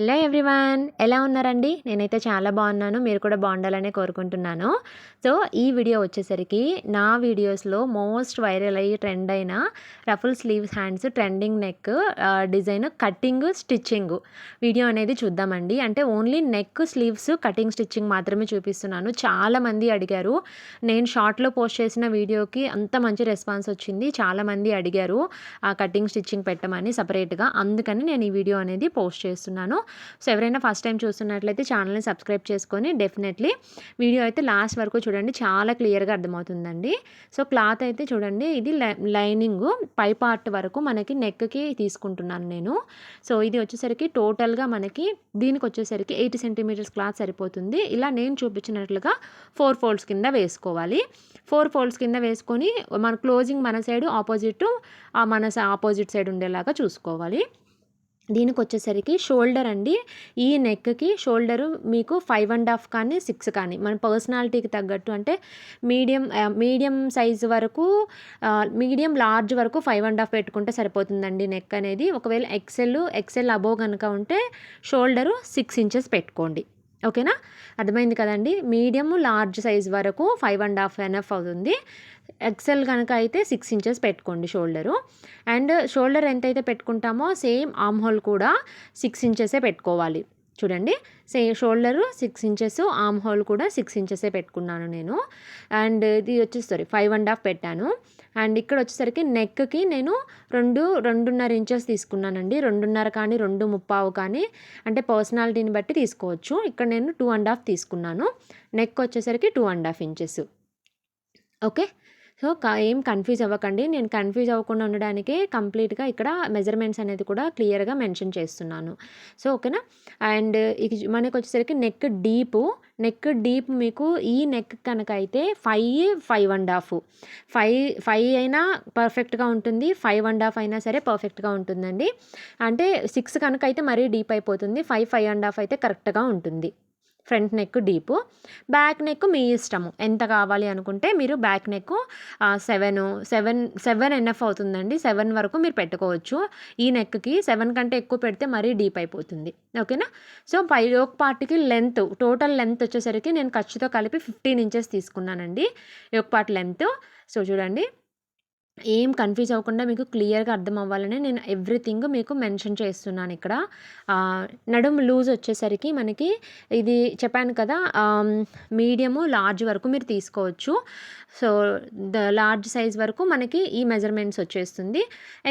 Hello everyone, ఎలా ఉన్నారండి? నేనైతే చాలా బాగున్నాను. మీరు కూడా బాగుండాలనే కోరుకుంటున్నాను. సో ఈ వీడియో వచ్చేసరికి నా వీడియోస్లో మోస్ట్ వైరల్ అయ్యి ట్రెండ్ అయిన ruffle sleeves hands trending neck design cutting stitching video అనేది చూద్దామండి. అంటే only neck sleeves cutting stitching మాత్రమే చూపిస్తున్నాను. చాలామంది అడిగారు. నేను షార్ట్లో పోస్ట్ చేసిన వీడియోకి అంత మంచి రెస్పాన్స్ వచ్చింది. చాలామంది అడిగారు ఆ కటింగ్ స్టిచ్చింగ్ పెట్టమని సపరేట్గా. అందుకని నేను ఈ వీడియో అనేది పోస్ట్ చేస్తున్నాను. సో ఎవరైనా ఫస్ట్ టైం చూస్తున్నట్లయితే ఛానల్ని సబ్స్క్రైబ్ చేసుకొని డెఫినెట్లీ వీడియో అయితే లాస్ట్ వరకు చూడండి, చాలా క్లియర్గా అర్థమవుతుందండి. సో క్లాత్ అయితే చూడండి, ఇది లైనింగ్ పై పార్ట్ వరకు మనకి నెక్కి తీసుకుంటున్నాను నేను. సో ఇది వచ్చేసరికి టోటల్గా మనకి దీనికి వచ్చేసరికి 80 సెంటీమీటర్స్ క్లాత్ సరిపోతుంది. ఇలా నేను చూపించినట్లుగా 4 ఫోల్డ్స్ కింద వేసుకోవాలి. 4 ఫోల్డ్స్ కింద వేసుకొని మన క్లోజింగ్ మన సైడ్ ఆపోజిట్ మన ఆపోజిట్ సైడ్ ఉండేలాగా చూసుకోవాలి. దీనికి వచ్చేసరికి షోల్డర్ అండి, ఈ నెక్కి షోల్డరు మీకు 5.5 కానీ 6 కానీ మన పర్సనాలిటీకి తగ్గట్టు, అంటే మీడియం సైజు వరకు మీడియం లార్జ్ వరకు 5.5 పెట్టుకుంటే సరిపోతుందండి నెక్ అనేది. ఒకవేళ ఎక్సెల్ అబోవ్ కనుక ఉంటే షోల్డరు 6 ఇంచెస్ పెట్టుకోండి. ఓకేనా, అర్థమైంది కదండి. మీడియం లార్జ్ సైజ్ వరకు 5.5 ఎనఫ్ అవుతుంది. ఎక్సెల్ కనుక అయితే 6 ఇంచెస్ పెట్టుకోండి షోల్డరు. అండ్ షోల్డర్ ఎంతైతే పెట్టుకుంటామో సేమ్ ఆర్మ్ హోల్ కూడా 6 ఇంచెసే పెట్టుకోవాలి. చూడండి, షోల్డరు 6 ఇంచెస్, ఆర్మ్ హోల్ కూడా 6 ఇంచెసే పెట్టుకున్నాను నేను. అండ్ ఇది వచ్చేసరి 5.5 పెట్టాను. అండ్ ఇక్కడ వచ్చేసరికి నెక్కి నేను 2.5 ఇంచెస్ తీసుకున్నానండి. 2.5 కానీ 2.35 కానీ, అంటే పర్సనాలిటీని బట్టి తీసుకోవచ్చు. ఇక్కడ నేను 2.5 తీసుకున్నాను. నెక్ వచ్చేసరికి 2.5 ఇంచెస్. ఓకే, సో ఏం కన్ఫ్యూజ్ అవ్వకండి. నేను కన్ఫ్యూజ్ అవ్వకుండా ఉండడానికే కంప్లీట్గా ఇక్కడ మెజర్మెంట్స్ అనేది కూడా క్లియర్గా మెన్షన్ చేస్తున్నాను. సో ఓకేనా. అండ్ మనకు వచ్చేసరికి నెక్ డీప్ మీకు ఈ నెక్ కనుక అయితే 5 అయినా పర్ఫెక్ట్గా ఉంటుంది, 5.5 అయినా సరే పర్ఫెక్ట్గా ఉంటుందండి. అంటే 6 కనుక అయితే మరీ డీప్ అయిపోతుంది, 5.5 అయితే కరెక్ట్గా ఉంటుంది. Front neck deep. Back neck మీ ఇష్టము, ఎంత కావాలి అనుకుంటే మీరు బ్యాక్ నెక్ 7 ఎన్ఎఫ్ అవుతుందండి. 7 వరకు మీరు పెట్టుకోవచ్చు. ఈ నెక్కి 7 కంటే ఎక్కువ పెడితే మరీ డీప్ అయిపోతుంది. ఓకేనా. సో పై యోక్ పార్ట్కి టోటల్ లెంత్ వచ్చేసరికి నేను ఖర్చుతో కలిపి 15 ఇంచెస్ తీసుకున్నానండి యోక్ పార్ట్ లెంత్. సో చూడండి, ఏం కన్ఫ్యూజ్ అవ్వకుండా మీకు క్లియర్గా అర్థం అవ్వాలని నేను ఎవ్రీథింగ్ మీకు మెన్షన్ చేస్తున్నాను ఇక్కడ. నడుము లూజ్ వచ్చేసరికి మనకి ఇది చెప్పాను కదా, మీడియము లార్జ్ వరకు మీరు తీసుకోవచ్చు. సో లార్జ్ సైజ్ వరకు మనకి ఈ మెజర్మెంట్స్ వచ్చేస్తుంది.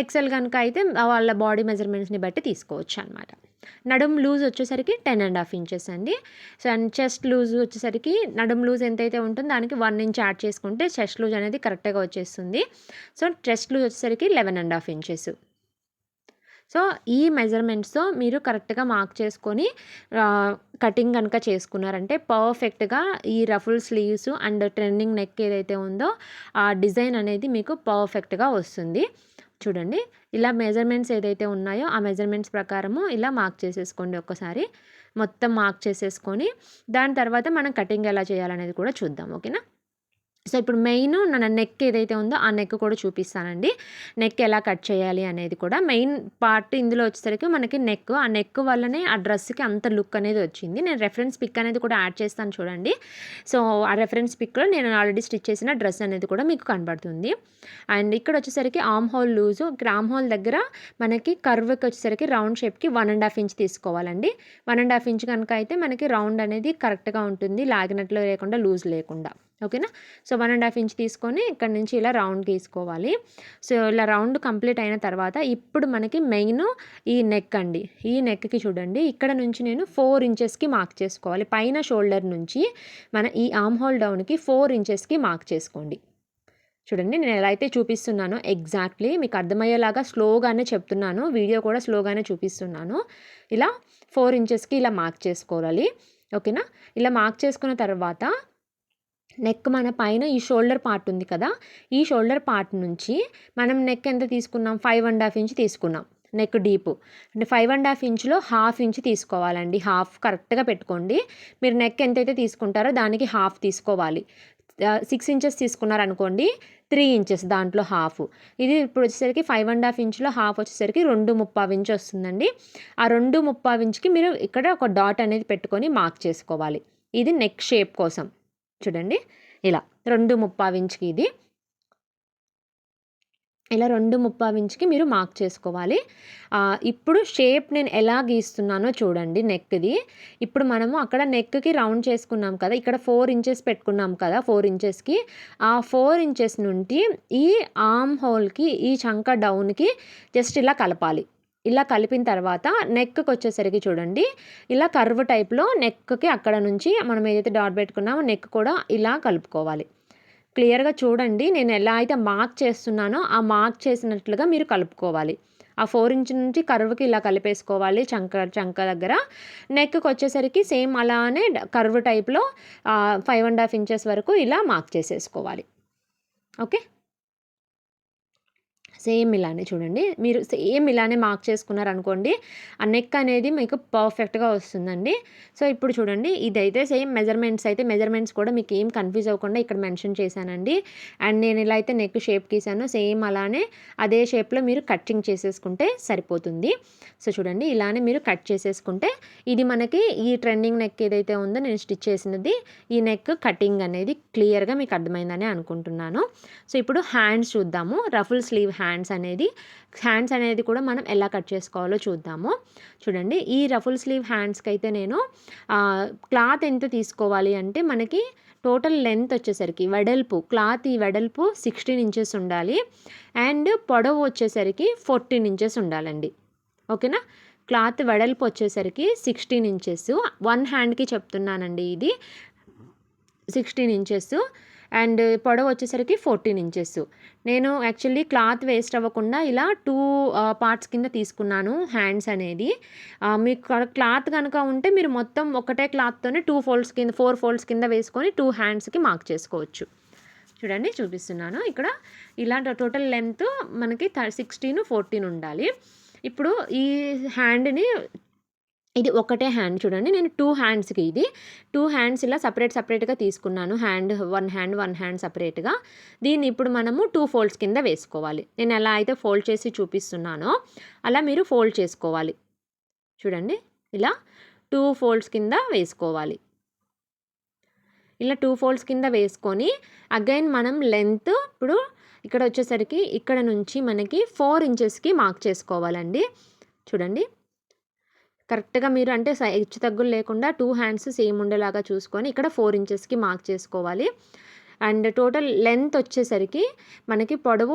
ఎక్సెల్ కనుక అయితే వాళ్ళ బాడీ మెజర్మెంట్స్ని బట్టి తీసుకోవచ్చు అనమాట. నడుము లూజ్ వచ్చేసరికి 10.5 ఇంచెస్ అండి. సో అండ్ చెస్ట్ లూజ్ వచ్చేసరికి నడుము లూజ్ ఎంతైతే ఉంటుందో దానికి 1 ఇంచ్ యాడ్ చేసుకుంటే చెస్ట్ లూజ్ అనేది కరెక్ట్గా వచ్చేస్తుంది. సో చెస్ట్ లూజ్ వచ్చేసరికి 11.5 ఇంచెస్. సో ఈ మెజర్మెంట్స్తో మీరు కరెక్ట్గా మార్క్ చేసుకొని కటింగ్ కనుక చేసుకున్నారంటే పర్ఫెక్ట్గా ఈ ruffle sleeves and trending neck ఏదైతే ఉందో ఆ డిజైన్ అనేది మీకు పర్ఫెక్ట్గా వస్తుంది. చూడండి, ఇలా మెజర్మెంట్స్ ఏదైతే ఉన్నాయో ఆ మెజర్మెంట్స్ ప్రకారము ఇలా మార్క్ చేసేసుకోండి. ఒక్కసారి మొత్తం మార్క్ చేసేసుకొని దాని తర్వాత మనం కటింగ్ ఎలా చేయాలనేది కూడా చూద్దాం. ఓకేనా. సో ఇప్పుడు మెయిన్ నా నెక్ ఏదైతే ఉందో ఆ నెక్ కూడా చూపిస్తానండి. నెక్ ఎలా కట్ చేయాలి అనేది కూడా మెయిన్ పార్ట్ ఇందులో వచ్చేసరికి మనకి ఆ నెక్ వల్లనే ఆ డ్రెస్కి అంత లుక్ అనేది వచ్చింది. నేను రెఫరెన్స్ పిక్ అనేది కూడా యాడ్ చేస్తాను చూడండి. సో ఆ రెఫరెన్స్ పిక్లో నేను ఆల్రెడీ స్టిచ్ చేసిన డ్రెస్ అనేది కూడా మీకు కనబడుతుంది. అండ్ ఇక్కడ వచ్చేసరికి ఆర్మ్ హోల్ లూజు, ఇక్కడ ఆర్మ్ హోల్ దగ్గర మనకి కర్వ్కి వచ్చేసరికి రౌండ్ షేప్కి 1.5 ఇంచ్ తీసుకోవాలండి. 1.5 ఇంచ్ కనుక అయితే మనకి రౌండ్ అనేది కరెక్ట్గా ఉంటుంది, లాగినట్లు లేకుండా లూజ్ లేకుండా. ఓకేనా. సో 1.5 ఇంచ్ తీసుకొని ఇక్కడ నుంచి ఇలా రౌండ్ గీసుకోవాలి. సో ఇలా రౌండ్ కంప్లీట్ అయిన తర్వాత ఇప్పుడు మనకి మెయిన్ ఈ నెక్ అండి. ఈ నెక్కి చూడండి, ఇక్కడ నుంచి నేను 4 ఇంచెస్కి మార్క్ చేసుకోవాలి. పైన షోల్డర్ నుంచి మన ఈ ఆర్మ్ హోల్ డౌన్కి 4 ఇంచెస్కి మార్క్ చేసుకోండి. చూడండి, నేను ఎలా అయితే చూపిస్తున్నానో ఎగ్జాక్ట్లీ మీకు అర్థమయ్యేలాగా స్లోగానే చెప్తున్నాను, వీడియో కూడా స్లోగానే చూపిస్తున్నాను. ఇలా 4 ఇంచెస్కి ఇలా మార్క్ చేసుకోవాలి. ఓకేనా. ఇలా మార్క్ చేసుకున్న తర్వాత నెక్ మన పైన ఈ షోల్డర్ పార్ట్ ఉంది కదా, ఈ షోల్డర్ పార్ట్ నుంచి మనం నెక్ ఎంత తీసుకున్నాం, 5.5 ఇంచ్ తీసుకున్నాం నెక్ డీపు. అంటే 5.5 ఇంచ్లో 1/2 ఇంచ్ తీసుకోవాలండి. హాఫ్ కరెక్ట్గా పెట్టుకోండి. మీరు నెక్ ఎంతైతే తీసుకుంటారో దానికి హాఫ్ తీసుకోవాలి. 6 ఇంచెస్ తీసుకున్నారనుకోండి, 3 ఇంచెస్ దాంట్లో హాఫ్. ఇది ఇప్పుడు వచ్చేసరికి 5½ ఇంచ్‌లో హాఫ్ వచ్చేసరికి 2:15 ఇంచ్ వస్తుందండి. ఆ 2:15 ఇంచ్‌కి మీరు ఇక్కడ ఒక డాట్ అనేది పెట్టుకొని మార్క్ చేసుకోవాలి. ఇది నెక్ షేప్ కోసం. చూడండి ఇలా 2:15 ఇంచ్‌కి ఇది. ఇలా 2:15 ఇంచ్‌కి మీరు మార్క్ చేసుకోవాలి. ఇప్పుడు షేప్ నేను ఎలా గీస్తున్నానో చూడండి నెక్‌ది. ఇప్పుడు మనము అక్కడ నెక్‌కి రౌండ్ చేసుకున్నాం కదా! ఇక్కడ 4 ఇంచెస్ పెట్టుకున్నాం కదా! 4 ఇంచెస్‌కి ఆ 4 ఇంచెస్ నుండి ఈ ఆర్మ్ హోల్‌కి, ఈ చంక డౌన్‌కి జస్ట్ ఇలా కలపాలి. ఇలా కలిపిన తర్వాత నెక్‌కొచ్చేసరికి చూడండి, ఇలా కర్వ్ టైప్‌లో నెక్‌కి అక్కడ నుంచి మనం ఏదైతే డాట్ పెట్టుకున్నామో నెక్ కూడా ఇలా కలుపుకోవాలి. క్లియర్‌గా చూడండి. నేను ఎలా అయితే మార్క్ చేస్తున్నానో, ఆ మార్క్ చేసినట్లుగా మీరు కలుపుకోవాలి. ఆ 4 ఇంచ్ నుంచి కర్వ్‌కి ఇలా కలిపేసుకోవాలి చంక దగ్గర. నెక్‌కొచ్చేసరికి సేమ్ అలానే కర్వ్ టైప్‌లో 5½ ఇంచెస్ వరకు ఇలా మార్క్ చేసేసుకోవాలి. ఓకే. సేమ్ ఇలానే చూడండి. మీరు సేమ్ ఇలానే మార్క్ చేసుకున్నారనుకోండి, ఆ నెక్ అనేది మీకు పర్ఫెక్ట్‌గా వస్తుందండి. సో, ఇప్పుడు చూడండి ఇదైతే సేమ్ మెజర్మెంట్స్ కూడా మీకు ఏం కన్‌ఫ్యూజ్ అవ్వకుండా ఇక్కడ మెన్షన్ చేశానండి. అండ్ నేను ఇలా అయితే నెక్ షేప్ గీసానో సేమ్ అలానే అదే షేప్‌లో మీరు కటింగ్ చేసేసుకుంటే సరిపోతుంది. సో, చూడండి ఇలానే మీరు కట్ చేసేసుకుంటే ఇది మనకి ఈ ట్రెండింగ్ నెక్ ఏదైతే ఉందో నేను స్టిచ్ చేసినది, ఈ నెక్ కటింగ్ అనేది క్లియర్‌గా మీకు అర్థమైందని అనుకుంటున్నాను. సో, ఇప్పుడు హ్యాండ్స్ చూద్దాము. రఫుల్ స్లీవ్ హ్యాండ్స్ అనేది కూడా మనం ఎలా కట్ చేసుకోవాలో చూద్దాము. చూడండి ఈ రఫుల్ స్లీవ్ హ్యాండ్స్‌కి అయితే నేను క్లాత్ ఎంత తీసుకోవాలి అంటే మనకి టోటల్ లెంత్ వచ్చేసరికి ఈ వెడల్పు 16 ఇంచెస్ ఉండాలి. అండ్ పొడవు వచ్చేసరికి 14 ఇంచెస్ ఉండాలండి. ఓకేనా. క్లాత్ వెడల్పు వచ్చేసరికి 16 ఇంచెస్. 1 హ్యాండ్‌కి చెప్తున్నానండి ఇది. 16 ఇంచెస్ అండ్ పొడవు వచ్చేసరికి 14 ఇంచెస్. నేను యాక్చువల్లీ క్లాత్ వేస్ట్ అవ్వకుండా ఇలా 2 పార్ట్స్ కింద తీసుకున్నాను హ్యాండ్స్ అనేది. మీకు క్లాత్ కనుక ఉంటే మీరు మొత్తం ఒకటే క్లాత్తోనే 4 ఫోల్డ్స్ కింద వేసుకొని 2 హ్యాండ్స్‌కి మార్క్ చేసుకోవచ్చు. చూడండి చూపిస్తున్నాను. ఇక్కడ ఇలా టోటల్ లెంత్ మనకి 16, 14 ఉండాలి. ఇప్పుడు ఈ హ్యాండ్‌ని ఇది ఒకటే హ్యాండ్ చూడండి. నేను 2 హ్యాండ్స్‌కి ఇది 2 హ్యాండ్స్ ఇలా సెపరేట్‌గా తీసుకున్నాను. 1 హ్యాండ్ సెపరేట్‌గా. దీన్ని ఇప్పుడు మనము 2 ఫోల్డ్స్ కింద వేసుకోవాలి. నేను ఎలా అయితే ఫోల్డ్ చేసి చూపిస్తున్నానో అలా మీరు ఫోల్డ్ చేసుకోవాలి. చూడండి ఇలా 2 ఫోల్డ్స్ కింద వేసుకోవాలి. ఇలా 2 ఫోల్డ్స్ కింద వేసుకొని అగైన్ మనం లెంత్ ఇప్పుడు ఇక్కడ వచ్చేసరికి ఇక్కడ నుంచి మనకి 4 ఇంచెస్‌కి మార్క్ చేసుకోవాలండి. చూడండి కరెక్ట్‌గా మీరు అంటే హెచ్చు తగ్గులు లేకుండా 2 హ్యాండ్స్ సేమ్ ఉండేలాగా చూసుకొని ఇక్కడ 4 ఇంచెస్‌కి మార్క్ చేసుకోవాలి. అండ్ టోటల్ లెంత్ వచ్చేసరికి మనకి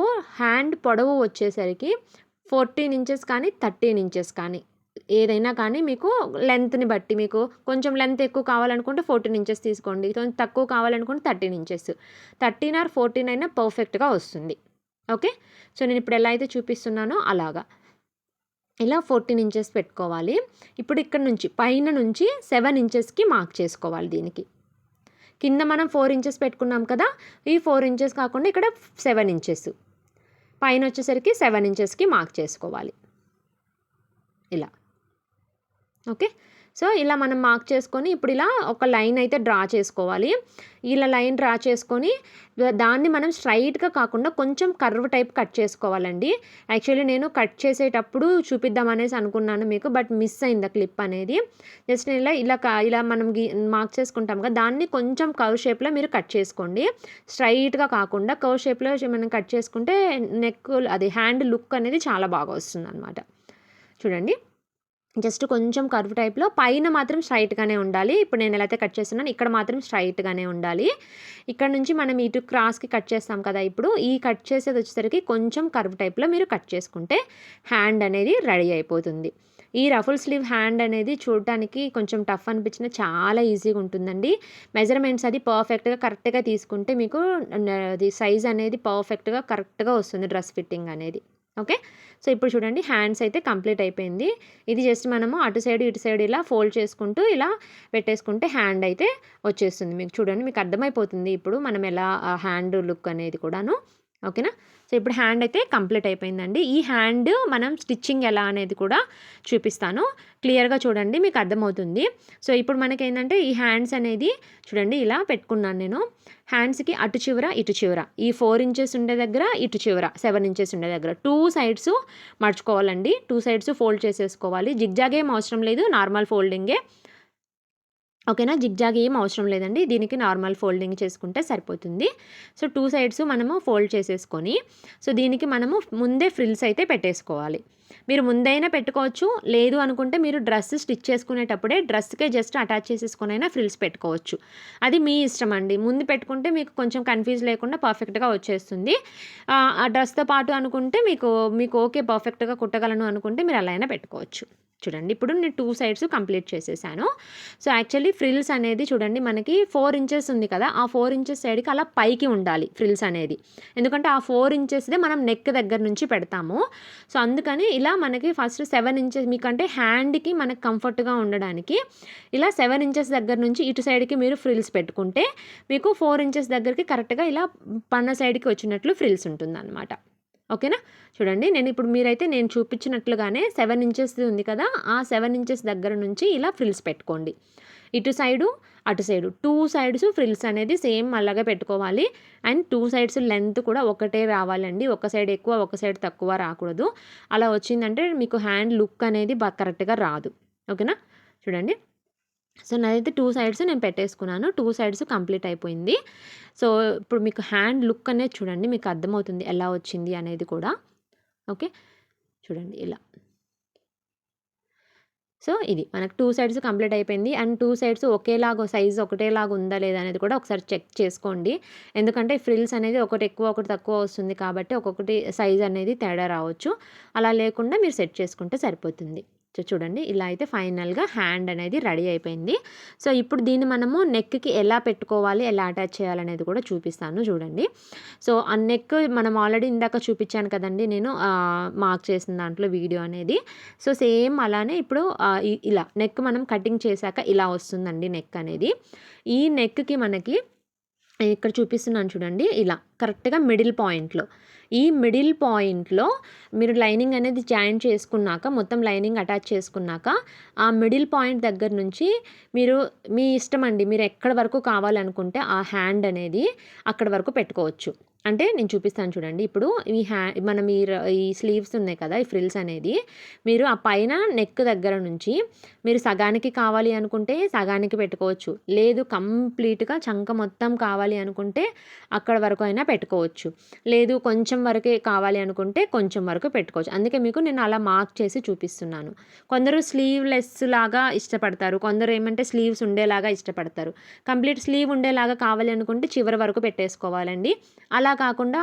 హ్యాండ్ పొడవు వచ్చేసరికి 14 ఇంచెస్ కానీ 13 ఇంచెస్ కానీ ఏదైనా కానీ మీకు లెంత్‌ని బట్టి మీకు కొంచెం లెంత్ ఎక్కువ కావాలనుకుంటే 14 ఇంచెస్ తీసుకోండి. కొంచెం తక్కువ కావాలనుకుంటే 13 ఇంచెస్. 13 ఆర్ 14 అయినా పర్ఫెక్ట్‌గా వస్తుంది. ఓకే. సో, నేను ఇప్పుడు ఎలా అయితే చూపిస్తున్నానో అలాగా. ఇలా 14 ఇంచెస్ పెట్టుకోవాలి. ఇప్పుడు ఇక్కడ నుంచి పైన నుంచి 7 ఇంచెస్‌కి మార్క్ చేసుకోవాలి దీనికి. కింద మనం 4 ఇంచెస్ పెట్టుకున్నాం కదా! ఈ 4 ఇంచెస్ కాకుండా ఇక్కడ 7 ఇంచెస్. పైన వచ్చేసరికి 7 ఇంచెస్‌కి మార్క్ చేసుకోవాలి. ఇలా. ఓకే. సో, ఇలా మనం మార్క్ చేసుకొని ఇప్పుడు ఇలా ఒక లైన్ అయితే డ్రా చేసుకోవాలి. ఇలా లైన్ డ్రా చేసుకొని దాన్ని మనం స్ట్రైట్‌గా కాకుండా కొంచెం కర్వ్ టైప్ కట్ చేసుకోవాలండి. యాక్చువల్లీ నేను కట్ చేసేటప్పుడు చూపిద్దాం అనేసి అనుకున్నాను మీకు. బట్ మిస్ అయింది ఆ క్లిప్ అనేది. జస్ట్ ఇలా మనం మార్క్ చేసుకుంటాం కదా! దాన్ని కొంచెం కర్వ్ షేప్‌లో మీరు కట్ చేసుకోండి. స్ట్రైట్‌గా కాకుండా కర్వ్ షేప్‌లో మనం కట్ చేసుకుంటే హ్యాండ్ లుక్ అనేది చాలా బాగా వస్తుందనమాట. చూడండి. జస్ట్ కొంచెం కర్వ్ టైప్‌లో పైన మాత్రం స్ట్రైట్‌గానే ఉండాలి. ఇప్పుడు నేను ఎలా అయితే కట్ చేస్తున్నానో ఇక్కడ మాత్రం స్ట్రైట్‌గానే ఉండాలి. ఇక్కడ నుంచి మనం ఇటు క్రాస్‌కి కట్ చేస్తాం కదా! ఇప్పుడు ఈ కట్ చేసేది వచ్చేసరికి కొంచెం కర్వ్ టైప్‌లో మీరు కట్ చేసుకుంటే హ్యాండ్ అనేది రెడీ అయిపోతుంది. ఈ రఫుల్ స్లీవ్ హ్యాండ్ అనేది చూడటానికి కొంచెం టఫ్ అనిపించినా చాలా ఈజీగా ఉంటుందండి. మెజర్మెంట్స్ అది పర్ఫెక్ట్‌గా కరెక్ట్‌గా తీసుకుంటే మీకు అది సైజ్ అనేది పర్ఫెక్ట్‌గా కరెక్ట్‌గా వస్తుంది డ్రెస్ ఫిట్టింగ్ అనేది. ఓకే. సో, ఇప్పుడు చూడండి హ్యాండ్స్ అయితే కంప్లీట్ అయిపోయింది. ఇది జస్ట్ మనము అటు సైడ్, ఇటు సైడ్ ఇలా ఫోల్డ్ చేసుకుంటూ ఇలా పెట్టేసుకుంటే హ్యాండ్ అయితే వచ్చేస్తుంది. మీకు చూడండి మీకు అర్థమైపోతుంది ఇప్పుడు మనం ఎలా హ్యాండ్ లుక్ అనేది కూడాను. ఓకేనా. సో ఇప్పుడు హ్యాండ్ అయితే కంప్లీట్ అయిపోయిందండి. ఈ హ్యాండ్ మనం స్టిచ్చింగ్ ఎలా అనేది కూడా చూపిస్తాను. క్లియర్‌గా చూడండి, మీకు అర్థమవుతుంది. సో ఇప్పుడు మనకేంటంటే ఈ హ్యాండ్స్ అనేది చూడండి ఇలా పెట్టుకున్నాను నేను. హ్యాండ్స్‌కి అటు చివర, ఇటు చివర ఈ 4 ఇంచెస్ ఉండే దగ్గర, ఇటు చివర 7 ఇంచెస్ ఉండే దగ్గర 2 సైడ్స్ మడుచుకోవాలండి. 2 సైడ్స్ ఫోల్డ్ చేసేసుకోవాలి. జిగ్‌జాగ్ ఏం అవసరం లేదు, నార్మల్ ఫోల్డింగే. ఓకేనా. జిగ్‌జాగ్ ఏం అవసరం లేదండి. దీనికి నార్మల్ ఫోల్డింగ్ చేసుకుంటే సరిపోతుంది. సో 2 సైడ్స్ మనము ఫోల్డ్ చేసేసుకొని, సో దీనికి మనము ముందే ఫ్రిల్స్ అయితే పెట్టేసుకోవాలి. మీరు ముందైనా పెట్టుకోవచ్చు, లేదు అనుకుంటే మీరు డ్రెస్ స్టిచ్ చేసుకునేటప్పుడే డ్రెస్‌కే జస్ట్ అటాచ్ చేసేసుకొనైనా ఫ్రిల్స్ పెట్టుకోవచ్చు. అది మీ ఇష్టం అండి. ముందు పెట్టుకుంటే మీకు కొంచెం కన్‌ఫ్యూజ్ లేకుండా పర్ఫెక్ట్‌గా వచ్చేస్తుంది. ఆ డ్రెస్‌తో పాటు అనుకుంటే మీకు ఓకే పర్ఫెక్ట్‌గా కుట్టగలను అనుకుంటే మీరు అలా అయినా పెట్టుకోవచ్చు. చూడండి ఇప్పుడు నేను 2 సైడ్స్ కంప్లీట్ చేసేసాను. సో యాక్చువల్లీ ఫ్రిల్స్ అనేది చూడండి మనకి 4 ఇంచెస్ ఉంది కదా, ఆ 4 ఇంచెస్ సైడ్‌కి అలా పైకి ఉండాలి ఫ్రిల్స్ అనేది. ఎందుకంటే ఆ 4 ఇంచెస్‌దే మనం నెక్ దగ్గర నుంచి పెడతాము. సో అందుకని ఇలా మనకి ఫస్ట్ 7 ఇంచెస్ మీకంటే హ్యాండ్‌కి మనకు కంఫర్ట్‌గా ఉండడానికి ఇలా 7 ఇంచెస్ దగ్గర నుంచి ఇటు సైడ్‌కి మీరు ఫ్రిల్స్ పెట్టుకుంటే మీకు 4 ఇంచెస్ దగ్గరికి కరెక్ట్‌గా ఇలా పన్న సైడ్‌కి వచ్చినట్లు ఫ్రిల్స్ ఉంటుందన్నమాట. ఓకేనా. చూడండి మీరైతే నేను చూపించినట్లుగానే 7 ఇంచెస్ ఉంది కదా, ఆ 7 ఇంచెస్ దగ్గర నుంచి ఇలా ఫ్రిల్స్ పెట్టుకోండి. ఇటు సైడు, అటు సైడు 2 సైడ్స్ ఫ్రిల్స్ అనేది సేమ్ అలాగే పెట్టుకోవాలి. అండ్ 2 సైడ్స్ లెంత్ కూడా ఒకటే రావాలండి. ఒక సైడ్ ఎక్కువ, ఒక సైడ్ తక్కువ రాకూడదు. అలా వచ్చిందంటే మీకు హ్యాండ్ లుక్ అనేది కరెక్ట్‌గా రాదు. ఓకేనా. చూడండి. సో నాదైతే 2 సైడ్స్ నేను పెట్టేసుకున్నాను. 2 సైడ్స్ కంప్లీట్ అయిపోయింది. సో ఇప్పుడు మీకు హ్యాండ్ లుక్ అనేది చూడండి, మీకు అర్థమవుతుంది ఎలా వచ్చింది అనేది కూడా. ఓకే. చూడండి ఇలా. సో ఇది మనకు 2 సైడ్స్ కంప్లీట్ అయిపోయింది. అండ్ 2 సైడ్స్ ఒకేలాగా సైజ్ ఒకటేలాగా ఉందా లేదా అనేది కూడా ఒకసారి చెక్ చేసుకోండి. ఎందుకంటే ఫ్రిల్స్ అనేది ఒకటి ఎక్కువ ఒకటి తక్కువ వస్తుంది కాబట్టి ఒక్కొక్కటి సైజ్ అనేది తేడా రావచ్చు. అలా లేకుండా మీరు సెట్ చేసుకుంటే సరిపోతుంది. చూడండి ఇలా అయితే ఫైనల్‌గా హ్యాండ్ అనేది రెడీ అయిపోయింది. సో ఇప్పుడు దీన్ని మనము నెక్‌కి ఎలా పెట్టుకోవాలి, ఎలా అటాచ్ చేయాలనేది కూడా చూపిస్తాను చూడండి. సో ఆ నెక్ మనం ఆల్రెడీ ఇందాక చూపించాను కదండీ నేను మార్క్ చేసిన దాంట్లో వీడియో అనేది. సో సేమ్ అలానే ఇప్పుడు ఇలా నెక్ మనం కటింగ్ చేశాక ఇలా వస్తుందండి నెక్ అనేది. ఈ నెక్‌కి మనకి ఇక్కడ చూపిస్తున్నాను చూడండి ఇలా కరెక్ట్‌గా మిడిల్ పాయింట్‌లో. ఈ మిడిల్ పాయింట్‌లో మీరు లైనింగ్ అనేది జాయిన్ చేసుకున్నాక, మొత్తం లైనింగ్ అటాచ్ చేసుకున్నాక, ఆ మిడిల్ పాయింట్ దగ్గర నుంచి మీరు మీ ఇష్టం అండి. మీరు ఎక్కడి వరకు కావాలనుకుంటే ఆ హ్యాండ్ అనేది అక్కడి వరకు పెట్టుకోవచ్చు. అంటే నేను చూపిస్తాను చూడండి. ఇప్పుడు మనం ఈ స్లీవ్స్ ఉన్నాయి కదా, ఈ ఫ్రిల్స్ అనేది మీరు ఆ పైన నెక్ దగ్గర నుంచి మీరు సగానికి కావాలి అనుకుంటే సగానికి పెట్టుకోవచ్చు. లేదు కంప్లీట్‌గా చంక మొత్తం కావాలి అనుకుంటే అక్కడ వరకు అయినా పెట్టుకోవచ్చు. లేదు కొంచెం వరకే కావాలి అనుకుంటే కొంచెం వరకు పెట్టుకోవచ్చు. అందుకే మీకు నేను అలా మార్క్ చేసి చూపిస్తున్నాను. కొందరు స్లీవ్‌లెస్ లాగా ఇష్టపడతారు. కొందరు ఏమంటే స్లీవ్స్ ఉండేలాగా ఇష్టపడతారు. కంప్లీట్ స్లీవ్ ఉండేలాగా కావాలి అనుకుంటే చివరి వరకు పెట్టేసుకోవాలండి. అలా కాకుండా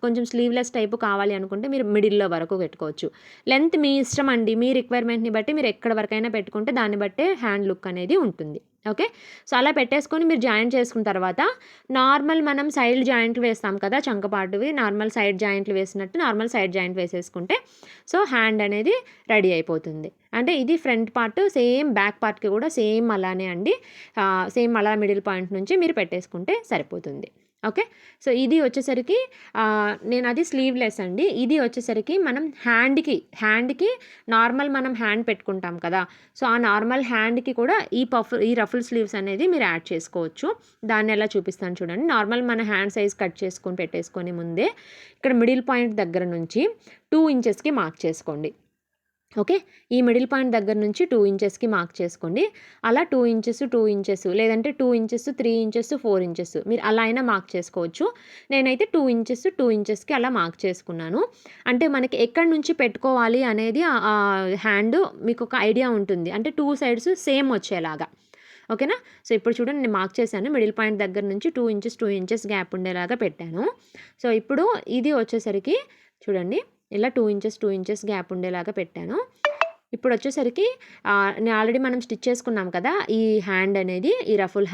కొంచెం స్లీవ్‌లెస్ టైపు కావాలి అనుకుంటే మీరు మిడిల్‌లో వరకు పెట్టుకోవచ్చు. లెంత్ మీ ఇష్టం అండి. మీ రిక్వైర్మెంట్‌ని బట్టి మీరు ఎక్కడి వరకైనా పెట్టుకుంటే దాన్ని బట్టే హ్యాండ్ లుక్ అనేది ఉంటుంది. ఓకే. సో అలా పెట్టేసుకొని మీరు జాయింట్ చేసుకున్న తర్వాత నార్మల్ మనం సైడ్ జాయింట్లు వేస్తాం కదా, చంకపాటువి నార్మల్ సైడ్ జాయింట్లు వేసినట్టు నార్మల్ సైడ్ జాయింట్ వేసేసుకుంటే సో హ్యాండ్ అనేది రెడీ అయిపోతుంది. అంటే ఇది ఫ్రంట్ పార్ట్, సేమ్ బ్యాక్ పార్ట్‌కి కూడా సేమ్ అలానే అండి. సేమ్ అలా మిడిల్ పాయింట్ నుంచి మీరు పెట్టేసుకుంటే సరిపోతుంది. ఓకే. సో ఇది వచ్చేసరికి నేను అది స్లీవ్‌లెస్ అండి. ఇది వచ్చేసరికి మనం హ్యాండ్‌కి నార్మల్ మనం హ్యాండ్ పెట్టుకుంటాం కదా, సో ఆ నార్మల్ హ్యాండ్‌కి కూడా ఈ రఫుల్ స్లీవ్స్ అనేది మీరు యాడ్ చేసుకోవచ్చు. దాన్ని ఎలా చూపిస్తాను చూడండి. నార్మల్ మన హ్యాండ్ సైజ్ కట్ చేసుకొని పెట్టేసుకొని ముందే ఇక్కడ మిడిల్ పాయింట్ దగ్గర నుంచి 2 ఇంచెస్‌కి మార్క్ చేసుకోండి. ఓకే. ఈ మిడిల్ పాయింట్ దగ్గర నుంచి 2 ఇంచెస్‌కి మార్క్ చేసుకోండి. అలా 2 ఇంచెస్, 2 ఇంచెస్ లేదంటే 2 ఇంచెస్, 3 ఇంచెస్, 4 ఇంచెస్ మీరు అలా అయినా మార్క్ చేసుకోవచ్చు. నేనైతే 2 ఇంచెస్, 2 ఇంచెస్‌కి అలా మార్క్ చేసుకున్నాను. అంటే మనకి ఎక్కడి నుంచి పెట్టుకోవాలి అనేది హ్యాండ్ మీకు ఒక ఐడియా ఉంటుంది. అంటే 2 సైడ్స్ సేమ్ వచ్చేలాగా. ఓకేనా. సో ఇప్పుడు చూడండి నేను మార్క్ చేశాను. మిడిల్ పాయింట్ దగ్గర నుంచి 2 ఇంచెస్, 2 ఇంచెస్ గ్యాప్ ఉండేలాగా పెట్టాను. సో ఇప్పుడు ఇది వచ్చేసరికి చూడండి ఇలా 2 ఇంచెస్, 2 ఇంచెస్ గ్యాప్ ఉండేలాగా పెట్టాను. ఇప్పుడు వచ్చేసరికి నేను ఆల్రెడీ మనం స్టిచ్ చేసుకున్నాం కదా, ఈ హ్యాండ్ అనేది ఈ రఫుల్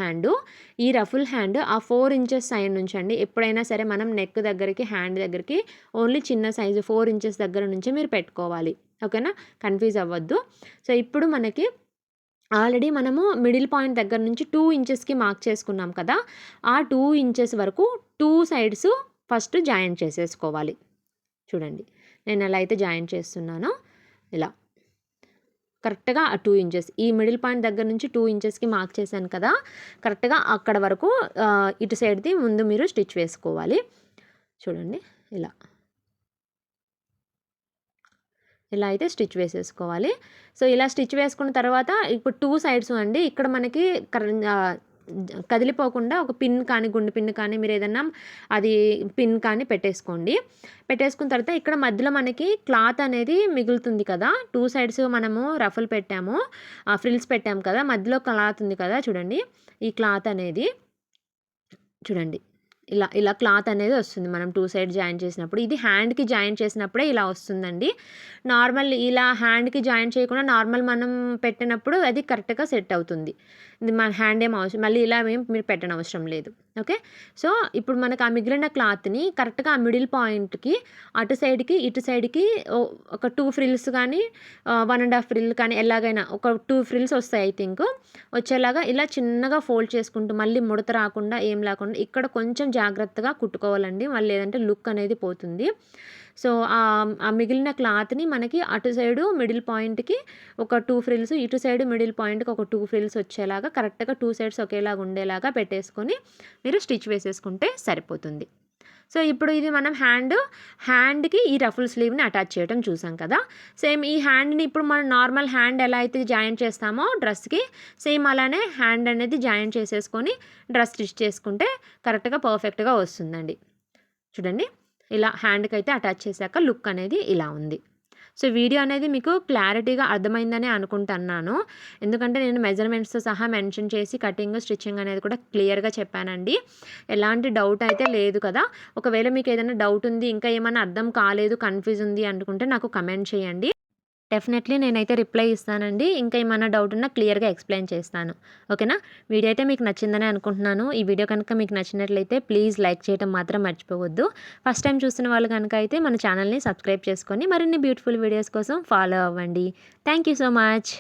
హ్యాండ్ ఆ 4 ఇంచెస్ సైడ్ నుంచి అండి. ఎప్పుడైనా సరే మనం నెక్ దగ్గరికి హ్యాండ్ దగ్గరికి ఓన్లీ చిన్న సైజు 4 ఇంచెస్ దగ్గర నుంచి మీరు పెట్టుకోవాలి. ఓకేనా. కన్ఫ్యూజ్ అవ్వద్దు. సో ఇప్పుడు మనకి ఆల్రెడీ మనము మిడిల్ పాయింట్ దగ్గర నుంచి 2 ఇంచెస్‌కి మార్క్ చేసుకున్నాం కదా, ఆ 2 ఇంచెస్ వరకు 2 సైడ్స్ ఫస్ట్ జాయింట్ చేసేసుకోవాలి. చూడండి నేను ఎలా అయితే జాయింట్ చేస్తున్నానో ఇలా కరెక్ట్గా 2 ఇంచెస్ ఈ మిడిల్ పాయింట్ దగ్గర నుంచి 2 ఇంచెస్కి మార్క్ చేశాను కదా, కరెక్ట్గా అక్కడ వరకు ఇటు సైడ్ది ముందు మీరు స్టిచ్ వేసుకోవాలి. చూడండి ఇలా అయితే స్టిచ్ వేసేసుకోవాలి. సో ఇలా స్టిచ్ వేసుకున్న తర్వాత ఇప్పుడు 2 సైడ్స్ అండి ఇక్కడ మనకి కదిలిపోకుండా ఒక పిన్ కానీ గుండు పిన్ కానీ మీరు ఏదన్నా అది పిన్ కానీ పెట్టేసుకోండి. పెట్టేసుకున్న తర్వాత ఇక్కడ మధ్యలో మనకి క్లాత్ అనేది మిగులుతుంది కదా, 2 సైడ్స్ మనము రఫులు పెట్టాము, ఫ్రిల్స్ పెట్టాము కదా, మధ్యలో క్లాత్ ఉంది కదా చూడండి, ఈ క్లాత్ అనేది చూడండి ఇలా క్లాత్ అనేది వస్తుంది మనం 2 సైడ్ జాయిన్ చేసినప్పుడు. ఇది హ్యాండ్కి జాయిన్ చేసినప్పుడే ఇలా వస్తుందండి. నార్మల్ ఇలా హ్యాండ్కి జాయిన్ చేయకుండా నార్మల్ మనం పెట్టినప్పుడు అది కరెక్ట్గా సెట్ అవుతుంది. ఇది మన హ్యాండ్ ఏం అవసరం, మళ్ళీ ఇలా ఏం మీరు పెట్టనవసరం లేదు. ఓకే, సో ఇప్పుడు మనకు ఆ మిగిలిన క్లాత్ని కరెక్ట్గా ఆ మిడిల్ పాయింట్కి అటు సైడ్కి ఇటు సైడ్కి ఒక 2 ఫ్రిల్స్ కానీ 1.5 ఫ్రిల్ కానీ ఎలాగైనా ఒక 2 ఫ్రిల్స్ వస్తాయి ఐ థింక్ వచ్చేలాగా ఇలా చిన్నగా ఫోల్డ్ చేసుకుంటూ మళ్ళీ ముడత రాకుండా ఏం లేకుండా ఇక్కడ కొంచెం జాగ్రత్తగా కుట్టుకోవాలండి, మళ్ళీ లేదంటే లుక్ అనేది పోతుంది. సో ఆ మిగిలిన క్లాత్ని మనకి అటు సైడు మిడిల్ పాయింట్కి ఒక 2 ఫ్రిల్స్, ఇటు సైడ్ మిడిల్ పాయింట్కి ఒక 2 ఫ్రిల్స్ వచ్చేలాగా కరెక్ట్గా 2 సైడ్స్ ఒకేలాగా ఉండేలాగా పెట్టేసుకొని మీరు స్టిచ్ వేసేసుకుంటే సరిపోతుంది. సో ఇప్పుడు ఇది మనం హ్యాండ్కి ఈ రఫుల్ స్లీవ్ని అటాచ్ చేయడం చూసాం కదా, సేమ్ ఈ హ్యాండ్ని ఇప్పుడు మనం నార్మల్ హ్యాండ్ ఎలా అయితే జాయిన్ చేస్తామో డ్రెస్కి సేమ్ అలానే హ్యాండ్ అనేది జాయిన్ చేసేసుకొని డ్రెస్ స్టిచ్ చేసుకుంటే కరెక్ట్గా పర్ఫెక్ట్గా వస్తుందండి. చూడండి ఇలా హ్యాండ్కి అయితే అటాచ్ చేశాక లుక్ అనేది ఇలా ఉంది. సో వీడియో అనేది మీకు క్లారిటీగా అర్థమైందని అనుకుంటున్నాను, ఎందుకంటే నేను మెజర్మెంట్స్తో సహా మెన్షన్ చేసి కటింగ్ స్టిచ్చింగ్ అనేది కూడా క్లియర్గా చెప్పానండి. ఎలాంటి డౌట్ అయితే లేదు కదా. ఒకవేళ మీకు ఏదైనా డౌట్ ఉంది, ఇంకా ఏమైనా అర్థం కాలేదు, కన్ఫ్యూజ్ ఉంది అనుకుంటే నాకు కమెంట్ చేయండి, డెఫినెట్లీ నేనైతే రిప్లై ఇస్తానండి. ఇంకా ఏమైనా డౌట్ ఉన్నా క్లియర్గా ఎక్స్ప్లెయిన్ చేస్తాను. ఓకేనా, వీడియో అయితే మీకు నచ్చిందని అనుకుంటున్నాను. ఈ వీడియో కనుక మీకు నచ్చినట్లయితే ప్లీజ్ లైక్ చేయడం మాత్రం మర్చిపోవద్దు. ఫస్ట్ టైం చూస్తున్న వాళ్ళు కనుక అయితే మన ఛానల్ని సబ్స్క్రైబ్ చేసుకొని మరిన్ని బ్యూటిఫుల్ వీడియోస్ కోసం ఫాలో అవ్వండి. Thank you so much.